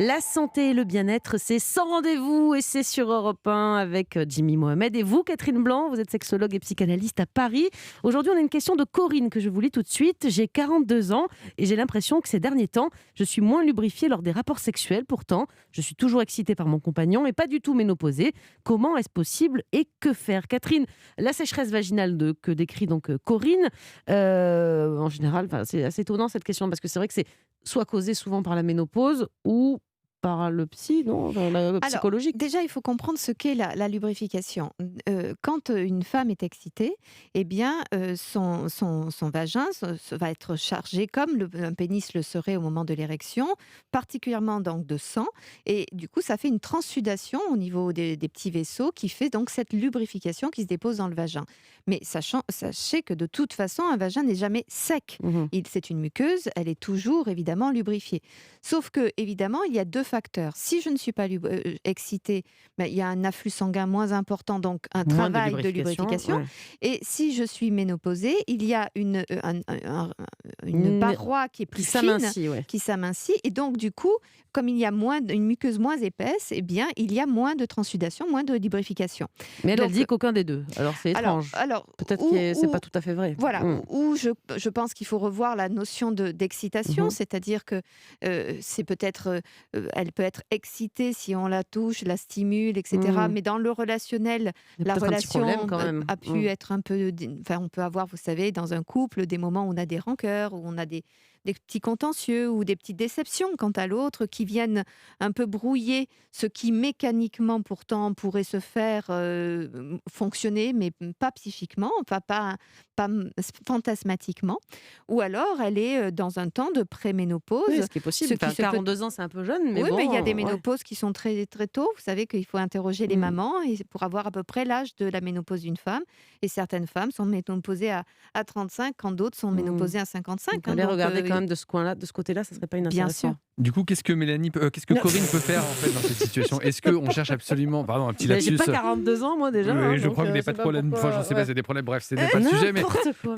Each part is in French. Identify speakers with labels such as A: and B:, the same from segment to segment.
A: La santé et le bien-être, c'est sans rendez-vous et c'est sur Europe 1 avec Jimmy Mohamed. Et vous, Catherine Blanc, vous êtes sexologue et psychanalyste à Paris. Aujourd'hui, on a une question de Corinne que je vous lis tout de suite. J'ai 42 ans et j'ai l'impression que ces derniers temps, je suis moins lubrifiée lors des rapports sexuels. Pourtant, je suis toujours excitée par mon compagnon et pas du tout ménopausée. Comment est-ce possible et que faire? Catherine, la sécheresse vaginale que décrit donc Corinne, en général, c'est assez étonnant cette question parce que c'est vrai que c'est soit causé souvent par la ménopause ou par le psy, non? La
B: Alors,
A: psychologique?
B: déjà, il faut comprendre ce qu'est la lubrification. Quand une femme est excitée, eh bien, son vagin va être chargé comme un pénis le serait au moment de l'érection, particulièrement donc de sang. Et du coup, ça fait une transsudation au niveau des petits vaisseaux qui fait donc cette lubrification qui se dépose dans le vagin. Mais sachez que de toute façon, un vagin n'est jamais sec.
A: Mmh.
B: C'est une muqueuse, elle est toujours évidemment lubrifiée. Sauf que, évidemment, il y a 2 facteurs. Si je ne suis pas excitée, il y a un afflux sanguin moins important, donc un
A: Moins de
B: travail de
A: lubrification,
B: lubrification.
A: ouais.
B: Et si je suis ménopausée, il y a une
A: Mmh,
B: paroi qui est
A: qui
B: plus fine,
A: s'amincit, ouais.
B: qui s'amincit. Et donc, du coup, comme il y a une muqueuse moins épaisse, eh bien, il y a moins de transsudation, moins de lubrification.
A: Mais elle
B: Donc,
A: dit qu'aucun des 2. Alors c'est
B: alors,
A: étrange.
B: alors
A: Peut-être que c'est pas
B: ou
A: tout à fait vrai.
B: voilà,
A: Mmh.
B: je pense qu'il faut revoir la notion
A: Mmh
B: d'excitation,
A: mh.
B: c'est-à-dire que c'est peut-être, elle peut être excitée si on la touche, la stimule, etc.
A: Mmh.
B: Mais dans le relationnel,
A: Il y a
B: la
A: peut-être un petit problème
B: relation
A: quand même.
B: a
A: Mmh.
B: pu être un peu, enfin, on peut avoir, vous savez, dans un couple, des moments où on a des rancœurs, où on a des petits contentieux ou des petites déceptions quant à l'autre qui viennent un peu brouiller ce qui mécaniquement pourtant pourrait se faire fonctionner, mais pas psychiquement, enfin pas fantasmatiquement. Ou alors elle est dans un temps de
A: Oui,
B: préménopause,
A: ce qui est
B: ce
A: possible.
B: qui
A: Enfin
B: se peut.
A: 42 ans, c'est un peu jeune, mais
B: Oui, mais il y a
A: bon,
B: des
A: ouais.
B: ménopauses qui sont très, très tôt. Vous savez qu'il faut interroger les
A: Mmh.
B: mamans et pour avoir à peu près l'âge de la ménopause d'une femme. Et certaines femmes sont ménopausées à 35, quand d'autres sont
A: Mmh.
B: ménopausées à 55,
A: Donc
B: hein.
A: aller
B: Donc,
A: regarder quand même de ce coin-là, de ce côté-là, ça serait pas
B: bien sûr.
A: inintéressant.
C: Du coup, qu'est-ce que Corinne peut faire en fait dans cette situation? Est-ce qu'on cherche absolument, pardon, un petit
A: Mais j'ai
C: lapsus,
A: pas 42 ans moi déjà, hein,
C: oui, je
A: donc
C: crois que vous n'avez
A: je
C: pas
A: sais
C: de
A: pas
C: problème, enfin, je
A: pourquoi,
C: sais pas,
A: ouais.
C: c'est des problèmes, bref, ce n'est pas le sujet, mais
A: N'importe quoi.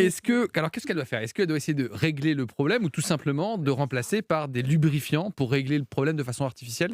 C: alors qu'est-ce qu'elle doit faire? Est-ce qu'elle doit essayer de régler le problème ou tout simplement de remplacer par des lubrifiants pour régler le problème de façon artificielle?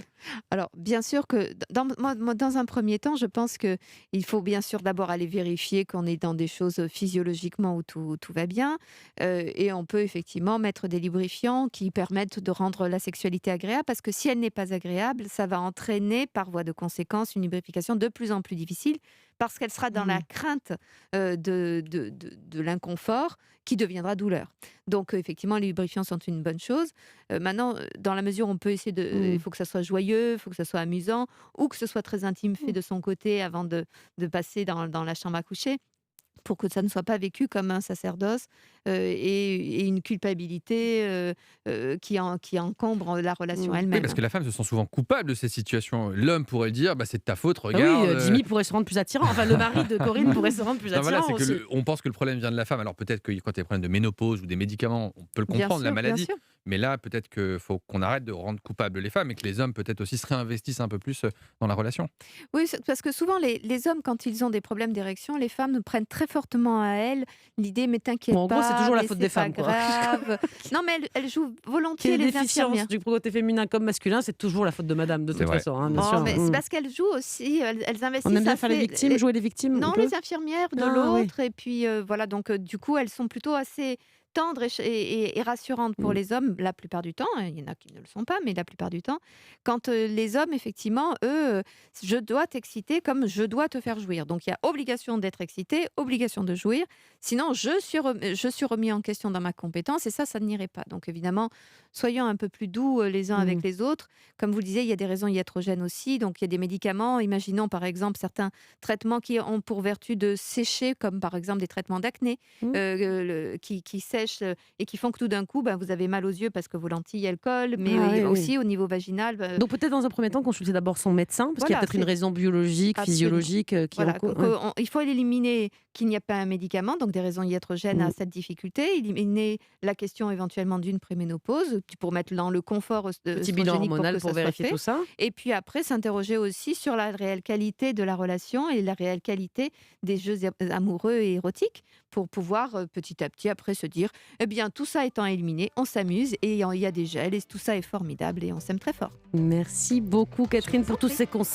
B: Alors, bien sûr que moi, dans un premier temps, je pense que il faut bien sûr d'abord aller vérifier qu'on est dans des choses physiologiquement où tout va bien. Et on peut effectivement mettre des lubrifiants qui permettent de rendre la sexualité agréable, parce que si elle n'est pas agréable, ça va entraîner par voie de conséquence une lubrification de plus en plus difficile, parce qu'elle sera dans la
A: Mmh.
B: crainte de l'inconfort qui deviendra douleur. Donc, effectivement, les lubrifiants sont une bonne chose. Maintenant, dans la mesure où on peut essayer il
A: Mmh.
B: faut que ça soit joyeux, il faut que ça soit amusant, ou que ce soit très intime fait
A: Mmh.
B: de son côté avant de passer dans la chambre à coucher, pour que ça ne soit pas vécu comme un sacerdoce, et une culpabilité qui encombre la relation
A: Mmh.
C: Oui,
B: elle-même,
C: parce
B: hein.
C: que la femme se sent souvent coupable de ces situations. L'homme pourrait dire: «Bah, c'est de ta faute,
A: Bah oui,
C: regarde».
A: Jimmy pourrait se rendre plus attirant. Enfin, le mari de Corinne pourrait se rendre plus
C: Non, voilà,
A: attirant
C: c'est que
A: aussi.
C: on pense que le problème vient de la femme. Alors peut-être que quand il y a des problèmes de ménopause ou des médicaments, on peut le
B: Bien
C: comprendre, la
B: sûr, bien
C: maladie.
B: sûr.
C: Mais là, peut-être qu'il faut qu'on arrête de rendre coupables les femmes et que les hommes, peut-être aussi, se réinvestissent un peu plus dans la relation.
B: Oui, c'est parce que souvent les hommes, quand ils ont des problèmes d'érection, les femmes prennent très fortement à elles l'idée: «Mais
A: Bon,
B: t'inquiète
A: en gros, c'est
B: pas,
A: toujours la
B: mais
A: faute
B: c'est
A: des
B: pas
A: femmes, quoi.
B: grave». Non, mais elles jouent
A: Qu'il y
B: volontiers
A: ait des
B: les
A: déficiences
B: infirmières.
A: du côté féminin comme masculin, c'est toujours la faute de madame, de
C: C'est
A: toute
C: vrai.
A: façon, hein, bien
B: Oh,
A: sûr.
B: mais c'est
A: Mmh.
B: parce qu'elles jouent aussi, elles
A: On aime
B: investissent
A: bien faire les
B: assez
A: victimes, jouer les victimes, un
B: non,
A: peu?
B: les infirmières de
A: Ah oui.
B: l'autre, et puis, voilà, donc, du coup, elles sont plutôt assez tendres et rassurantes pour
A: Mmh.
B: les hommes la plupart du temps, hein. Il y en a qui ne le sont pas, mais la plupart du temps. Quand, les hommes, effectivement, eux, je dois t'exciter comme je dois te faire jouir. Donc il y a obligation d'être excité, obligation de jouir, sinon je suis remis en question dans ma compétence, et ça n'irait pas. Donc évidemment, soyons un peu plus doux, les uns
A: Mmh.
B: avec les autres. Comme vous le disiez, il y a des raisons iatrogènes aussi, donc il y a des médicaments. Imaginons par exemple certains traitements qui ont pour vertu de sécher, comme par exemple des traitements d'acné,
A: Mmh.
B: qui sèchent, et qui font que tout d'un coup, ben, vous avez mal aux yeux parce que vos lentilles, elles collent, mais
A: Ah oui, oui.
B: aussi au niveau vaginal,
A: Donc peut-être dans un premier temps consulter d'abord son médecin, parce qu'il y a
B: voilà,
A: peut-être une
B: c'est
A: raison biologique,
B: absolument.
A: physiologique, qui est en
B: Voilà,
A: cause. Ouais.
B: il faut éliminer qu'il n'y a pas un médicament, donc des raisons iatrogènes à
A: Mmh.
B: cette difficulté, éliminer la question éventuellement d'une préménopause, pour mettre dans le confort
A: Petit bilan
B: oestrogénique pour
A: hormonal
B: que
A: pour
B: ça soit
A: vérifier
B: fait.
A: tout ça.
B: Et puis après, s'interroger aussi sur la réelle qualité de la relation et la réelle qualité des jeux amoureux et érotiques. pour pouvoir petit à petit après se dire, eh bien tout ça étant éliminé, on s'amuse et il y a des gels et tout ça est formidable et on s'aime très fort.
A: Merci beaucoup Catherine pour tous ces conseils.